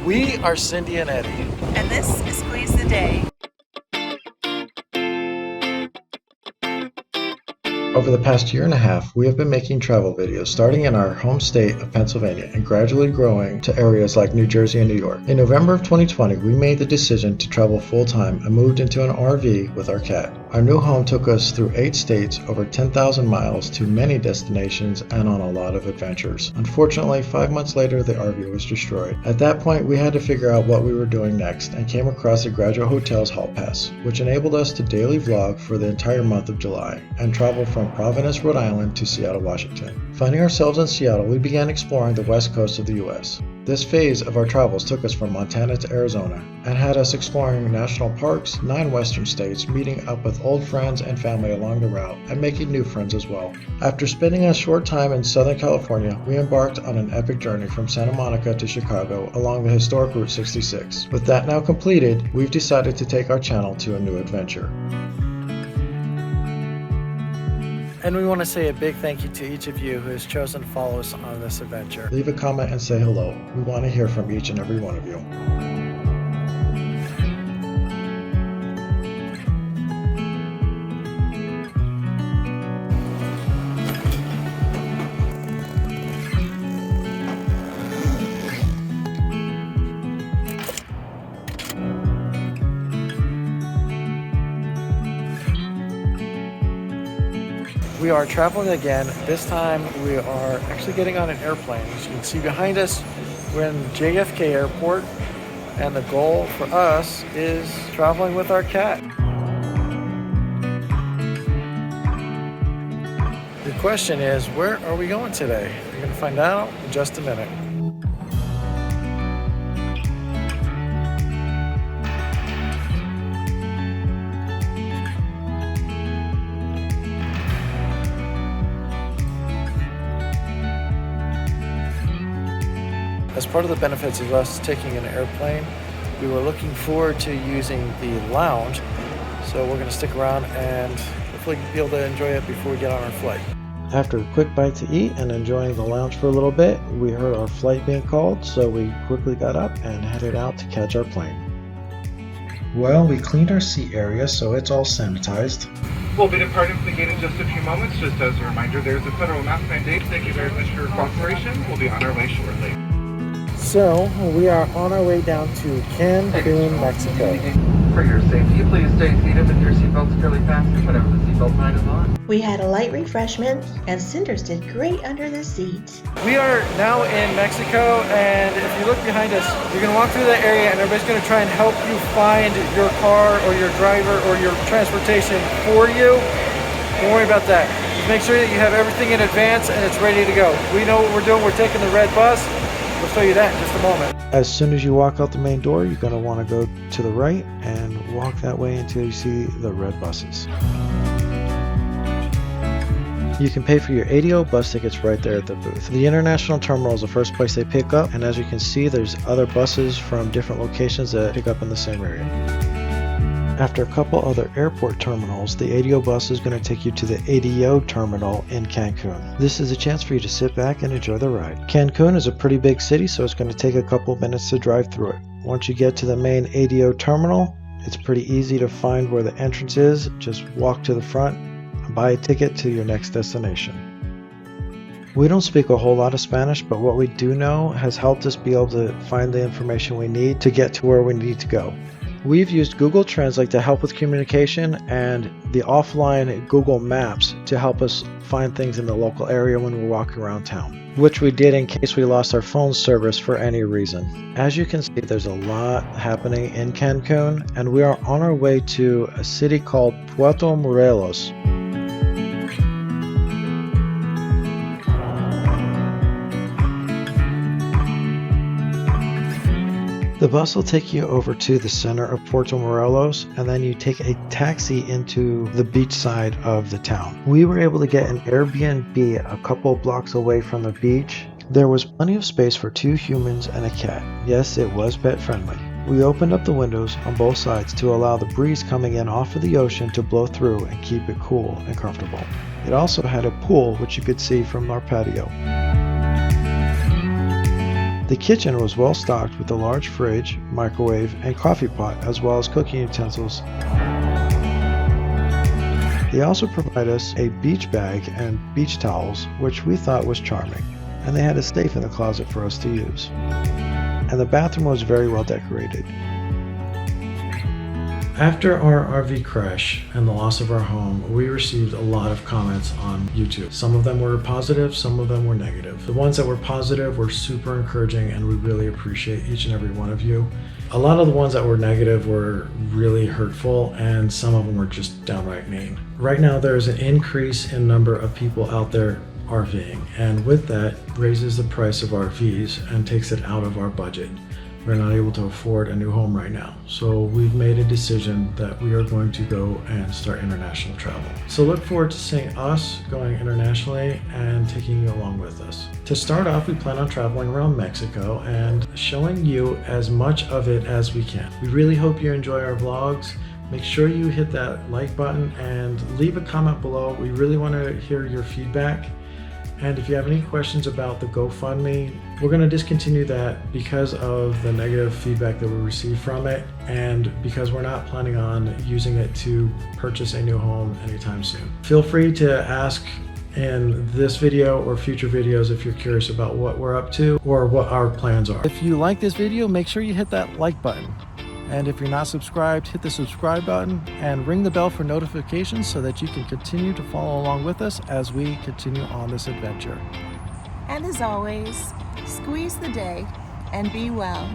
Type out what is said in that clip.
We are Cindy and Eddie. And this is Squeeze the Day. Over the past year and a half, we have been making travel videos starting in our home state of Pennsylvania and gradually growing to areas like New Jersey and New York. In November of 2020, we made the decision to travel full-time and moved into an RV with our cat. Our new home took us through 8 states, over 10,000 miles to many destinations, and on a lot of adventures. Unfortunately, 5 months later, the RV was destroyed. At that point, we had to figure out what we were doing next and came across the Graduate Hotel's Hall Pass, which enabled us to daily vlog for the entire month of July and travel from Providence, Rhode Island to Seattle, Washington. Finding ourselves in Seattle, we began exploring the west coast of the U.S. This phase of our travels took us from Montana to Arizona and had us exploring national parks, 9 western states, meeting up with old friends and family along the route, and making new friends as well. After spending a short time in Southern California, we embarked on an epic journey from Santa Monica to Chicago along the historic Route 66. With that now completed, we've decided to take our channel to a new adventure. And we want to say a big thank you to each of you who has chosen to follow us on this adventure. Leave a comment and say hello. We want to hear from each and every one of you. We are traveling again. This time we are actually getting on an airplane. As you can see behind us, we're in JFK Airport, and the goal for us is traveling with our cat. The question is, where are we going today? We're going to find out in just a minute. As part of the benefits of us taking an airplane, we were looking forward to using the lounge, so we're going to stick around and hopefully be able to enjoy it before we get on our flight. After a quick bite to eat and enjoying the lounge for a little bit, we heard our flight being called, so we quickly got up and headed out to catch our plane. Well, we cleaned our seat area, so it's all sanitized. We'll be departing from the gate in just a few moments. Just as a reminder, there's a federal mask mandate. Thank you very much for your cooperation. We'll be on our way shortly. So, we are on our way down to Cancun, Mexico. For your safety, please stay seated with your seatbelt securely fastened whenever the seatbelt sign is on. We had a light refreshment, and Cinders did great under the seat. We are now in Mexico, and if you look behind us, you're going to walk through that area and everybody's going to try and help you find your car or your driver or your transportation for you. Don't worry about that. Just make sure that you have everything in advance and it's ready to go. We know what we're doing. We're taking the red bus. We'll show you that in just a moment. As soon as you walk out the main door, you're going to want to go to the right and walk that way until you see the red buses. You can pay for your ADO bus tickets right there at the booth. The international terminal is the first place they pick up, and as you can see, there's other buses from different locations that pick up in the same area. After a couple other airport terminals, the ADO bus is going to take you to the ADO terminal in Cancun. This is a chance for you to sit back and enjoy the ride. Cancun is a pretty big city, so it's going to take a couple minutes to drive through it. Once you get to the main ADO terminal, it's pretty easy to find where the entrance is. Just walk to the front and buy a ticket to your next destination. We don't speak a whole lot of Spanish, but what we do know has helped us be able to find the information we need to get to where we need to go. We've used Google Translate to help with communication and the offline Google Maps to help us find things in the local area when we're walking around town, which we did in case we lost our phone service for any reason. As you can see, there's a lot happening in Cancun, and we are on our way to a city called Puerto Morelos. The bus will take you over to the center of Puerto Morelos, and then you take a taxi into the beach side of the town. We were able to get an Airbnb a couple blocks away from the beach. There was plenty of space for 2 humans and a cat. Yes, it was pet friendly. We opened up the windows on both sides to allow the breeze coming in off of the ocean to blow through and keep it cool and comfortable. It also had a pool, which you could see from our patio. The kitchen was well stocked with a large fridge, microwave, and coffee pot, as well as cooking utensils. They also provide us a beach bag and beach towels, which we thought was charming, and they had a safe in the closet for us to use. And the bathroom was very well decorated. After our RV crash and the loss of our home, we received a lot of comments on YouTube. Some of them were positive, some of them were negative. The ones that were positive were super encouraging, and we really appreciate each and every one of you. A lot of the ones that were negative were really hurtful, and some of them were just downright mean. Right now there's an increase in number of people out there RVing, and with that raises the price of RVs and takes it out of our budget. We're not able to afford a new home right now. So we've made a decision that we are going to go and start international travel. So look forward to seeing us going internationally and taking you along with us. To start off, we plan on traveling around Mexico and showing you as much of it as we can. We really hope you enjoy our vlogs. Make sure you hit that like button and leave a comment below. We really want to hear your feedback. And if you have any questions about the GoFundMe, we're going to discontinue that because of the negative feedback that we received from it, and because we're not planning on using it to purchase a new home anytime soon. Feel free to ask in this video or future videos if you're curious about what we're up to or what our plans are. If you like this video, make sure you hit that like button. And if you're not subscribed, hit the subscribe button and ring the bell for notifications so that you can continue to follow along with us as we continue on this adventure. And as always, squeeze the day and be well.